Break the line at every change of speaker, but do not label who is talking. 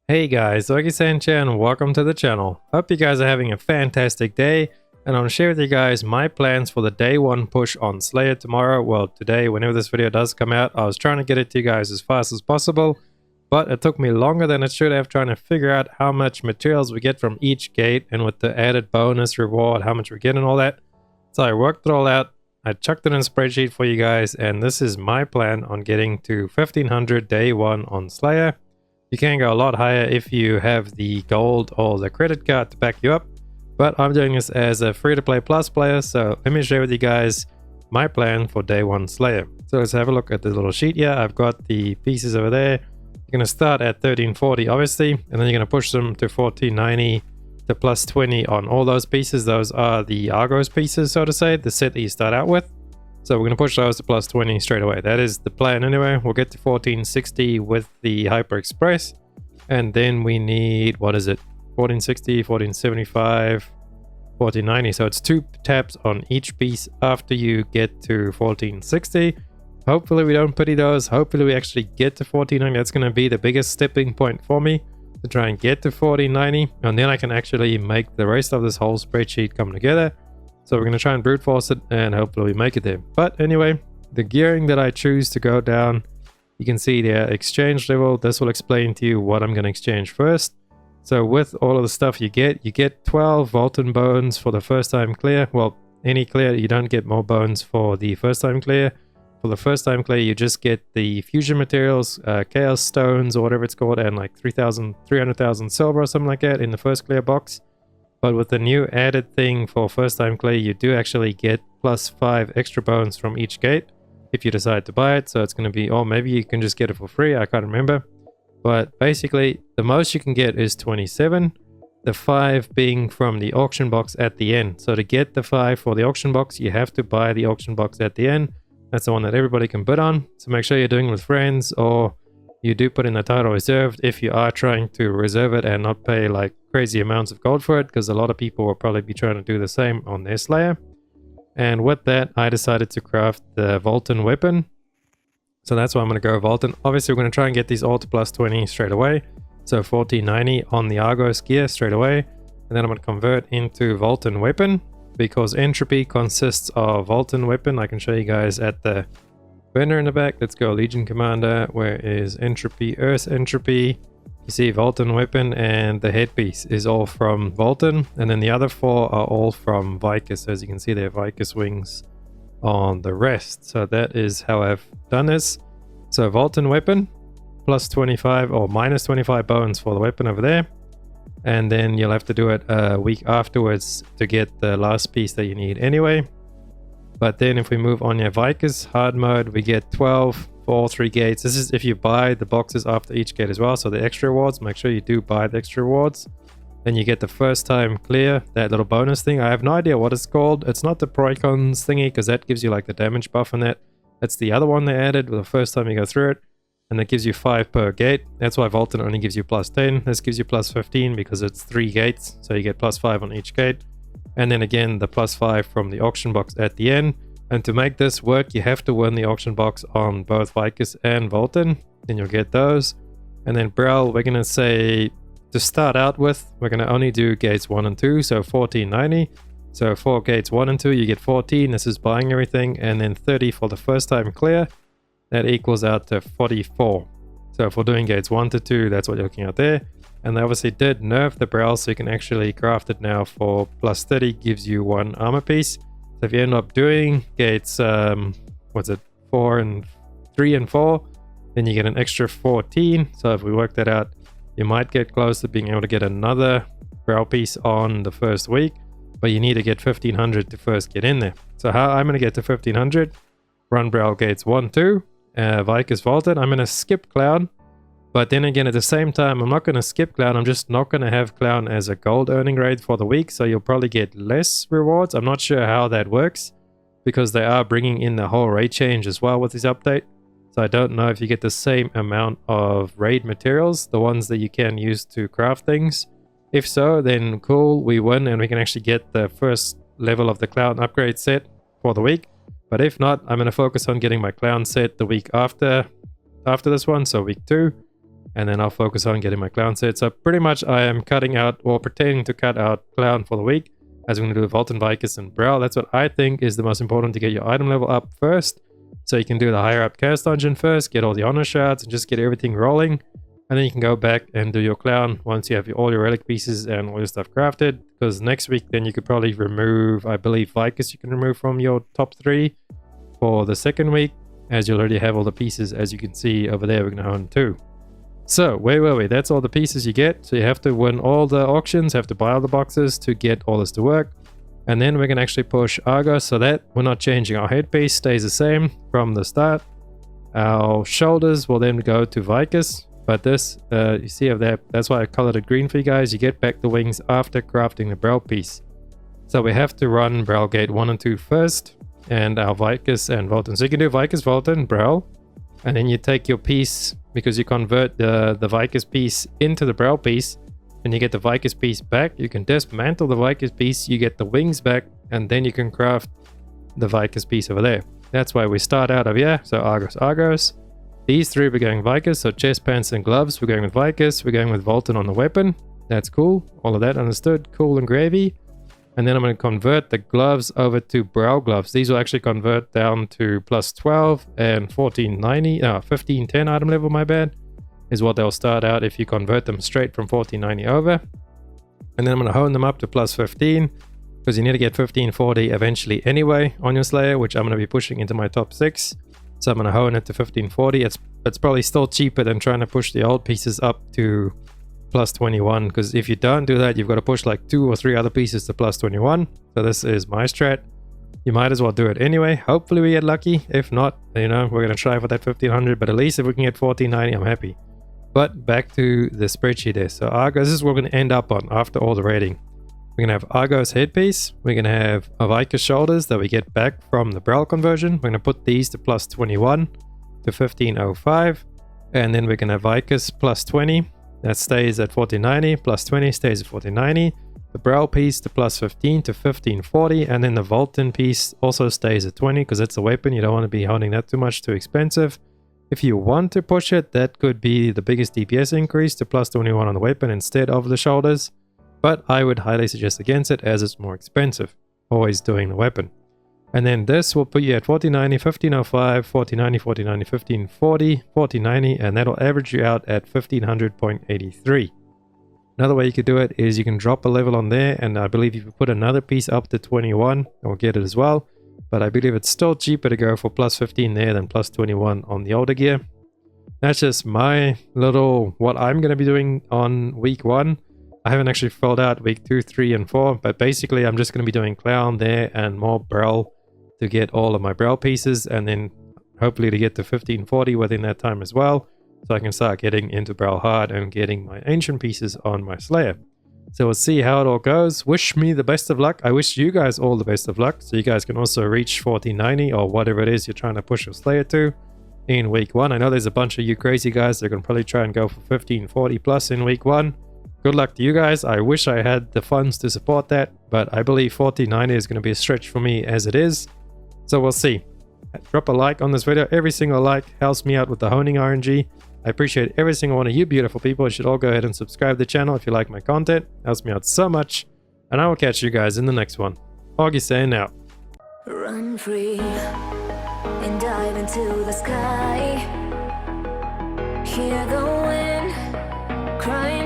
Hey guys, Augiesaint here and welcome to the channel. Hope you guys are having a fantastic day, and I'm going to share with you guys my plans for the day one push on Slayer tomorrow. Well, today, whenever this video does come out. I was trying to get it to you guys as fast as possible, but it took me longer than it should have trying to figure out how much materials we get from each gate, and with the added bonus reward, how much we get and all that. So I worked it all out. I chucked it in a spreadsheet for you guys, and this is my plan on getting to 1500 day one on Slayer. You can go a lot higher if you have the gold or the credit card to back you up, but I'm doing this as a free-to-play plus player, so let me share with you guys my plan for day one Slayer. So let's have a look at the little sheet here. I've got the pieces over there. You're going to start at 1340 obviously, and then you're going to push them to 1490 to plus 20 on all those pieces. Those are the Argos pieces, so to say, the set that you start out with. So we're going to push those to plus 20 straight away. That is the plan anyway. We'll get to 1460 with the Hyper Express. And then we need, what is it? 1460, 1475, 1490. So it's 2 taps on each piece after you get to 1460. Hopefully we don't pity those. Hopefully we actually get to 1490. That's going to be the biggest stepping point for me, to try and get to 1490. And then I can actually make the rest of this whole spreadsheet come together. So we're going to try and brute force it, and hopefully we make it there. But anyway, the gearing that I choose to go down, you can see there, exchange level. This will explain to you what I'm going to exchange first. So with all of the stuff you get 12 Volton bones for the first time clear. Well, any clear, you don't get more bones for the first time clear. For the first time clear, you just get the fusion materials, chaos stones or whatever it's called, and like 300,000 silver or something like that in the first clear box. But with the new added thing for first time clear, you do actually get plus 5 extra bones from each gate if you decide to buy it. So it's going to be, or maybe you can just get it for free, I can't remember. But basically the most you can get is 27, the 5 being from the auction box at the end. So to get the 5 for the auction box, you have to buy the auction box at the end. That's the one that everybody can bid on. So make sure you're doing it with friends, or you do put in the title reserved if you are trying to reserve it and not pay like crazy amounts of gold for it, because a lot of people will probably be trying to do the same on their Slayer. And with that, I decided to craft the Volton weapon. So that's why I'm going to go Volton. Obviously, we're going to try and get these all to plus 20 straight away. So 1490 on the Argos gear straight away. And then I'm going to convert into Volton weapon, because entropy consists of Volton weapon. I can show you guys at the banner in the back. Let's go Legion Commander. Where is entropy? Earth entropy. You see Volton weapon, and the headpiece is all from Volton, and then the other 4 are all from Vicus. As you can see, there are Vicus wings on the rest. So that is how I've done this. So Volton weapon plus 25 or minus 25 bones for the weapon over there, and then you'll have to do it a week afterwards to get the last piece that you need anyway. But then if we move on your Vicus hard mode, we get 12 for all 3 gates. This is if you buy the boxes after each gate as well. So the extra rewards, make sure you do buy the extra rewards. Then you get the first time clear, that little bonus thing. I have no idea what it's called. It's not the Proicons thingy, because that gives you like the damage buff on that. That's the other one they added the first time you go through it. And that gives you 5 per gate. That's why Volton only gives you plus 10. This gives you plus 15 because it's 3 gates. So you get plus 5 on each gate. And then again, the plus 5 from the auction box at the end. And to make this work, you have to win the auction box on both Vicus and Volton. Then you'll get those. And then Brel, we're going to say, to start out with, we're going to only do gates 1 and 2. So 1490. So for gates 1 and 2, you get 14. This is buying everything. And then 30 for the first time clear. That equals out to 44. So if we're doing gates 1 to 2, that's what you're looking at there. And they obviously did nerf the Brel, so you can actually craft it now for plus 30, gives you 1 armor piece. So if you end up doing gates, 3 and 4, then you get an extra 14. So if we work that out, you might get close to being able to get another Brel piece on the first week, but you need to get 1500 to first get in there. So how I'm going to get to 1500, run Brel gates 1, 2, Vicus Volton. I'm going to skip Clown. But then again, at the same time, I'm not going to skip Clown. I'm just not going to have Clown as a gold earning rate for the week. So you'll probably get less rewards. I'm not sure how that works, because they are bringing in the whole raid change as well with this update. So I don't know if you get the same amount of raid materials, the ones that you can use to craft things. If so, then cool, we win and we can actually get the first level of the Clown upgrade set for the week. But if not, I'm going to focus on getting my Clown set the week after this one, so week 2. and then I'll focus on getting my clown set. So pretty much I am cutting out, or pretending to cut out clown for the week, as we're going to do Vault and Vicus and Brawl. That's what I think is the most important, to get your item level up first. So you can do the higher up chaos dungeon first, get all the honor shards, and just get everything rolling. And then you can go back and do your clown once you have all your relic pieces and all your stuff crafted. Because next week then you could probably remove, I believe Vicus you can remove from your top 3 for the second week, as you'll already have all the pieces, as you can see over there. We're going to own 2. So where were we? That's all the pieces you get. So you have to win all the auctions, have to buy all the boxes to get all this to work. And then we can actually push Argos, so that we're not changing. Our headpiece stays the same from the start. Our shoulders will then go to Vicus. But this, you see of that, that's why I colored it green for you guys. You get back the wings after crafting the Brawl piece. So we have to run Brawl Gate 1 and 2 first, and our Vicus and Volton. So you can do Vicus, Volton, Brawl, and then you take your piece, because you convert the Vicus piece into the Brawl piece, and you get the Vicus piece back. You can dismantle the Vicus piece, you get the wings back, and then you can craft the Vicus piece over there. That's why we start out of here. So Argos, Argos. These 3 we're going Vicus, so chest, pants, and gloves. We're going with Vicus. We're going with Volton on the weapon. That's cool. All of that understood. Cool and gravy. And then I'm going to convert the gloves over to Brawl gloves. These will actually convert down to plus 12 and 1490. 1510 item level, my bad, is what they'll start out if you convert them straight from 1490 over. And then I'm going to hone them up to plus 15, because you need to get 1540 eventually anyway on your Slayer, which I'm going to be pushing into my top 6. So I'm going to hone it to 1540. It's probably still cheaper than trying to push the old pieces up to plus 21, because if you don't do that, you've got to push like 2 or 3 other pieces to plus 21. So this is my strat. You might as well do it anyway. Hopefully we get lucky. If not, you know, we're going to try for that 1500, but at least if we can get 1490, I'm happy. But back to the spreadsheet there. So Argos, this is what we're going to end up on after all the rating. We're going to have Argos headpiece. We're going to have Vicus shoulders that we get back from the Brawl conversion. We're going to put these to plus 21 to 1505. And then we're going to have Vicus plus 20. That stays at 1490. Plus 20 stays at 1490. The Brawl piece to plus 15 to 1540. And then the Volton piece also stays at 20, because it's a weapon. You don't want to be honing that too much, too expensive. If you want to push it, that could be the biggest DPS increase to plus 21 on the weapon instead of the shoulders. But I would highly suggest against it, as it's more expensive, always doing the weapon. And then this will put you at 1490, 1505, 1490, 1490, 1540, 1490, and that'll average you out at 1500.83. Another way you could do it is you can drop a level on there, and I believe if you put another piece up to 21, you'll get it as well. But I believe it's still cheaper to go for plus 15 there than plus 21 on the older gear. That's just my little, what I'm going to be doing on week 1. I haven't actually filled out week 2, 3, and 4, but basically I'm just going to be doing clown there and more Brawl to get all of my Brawl pieces, and then hopefully to get to 1540 within that time as well, so I can start getting into Brawl hard and getting my ancient pieces on my Slayer. So we'll see how it all goes. Wish me the best of luck. I wish you guys all the best of luck, so you guys can also reach 1490 or whatever it is you're trying to push your Slayer to in week 1. I know there's a bunch of you crazy guys that are going to probably try and go for 1540 plus in week 1. Good luck to you guys. I wish I had the funds to support that, but I believe 1490 is going to be a stretch for me as it is. So we'll see. Drop a like on this video. Every single like helps me out with the honing RNG. I appreciate every single one of you beautiful people. You should all go ahead and subscribe to the channel if you like my content. It helps me out so much. And I will catch you guys in the next one. Augiesaint out.
Run free and dive into the sky. Hear the wind crying.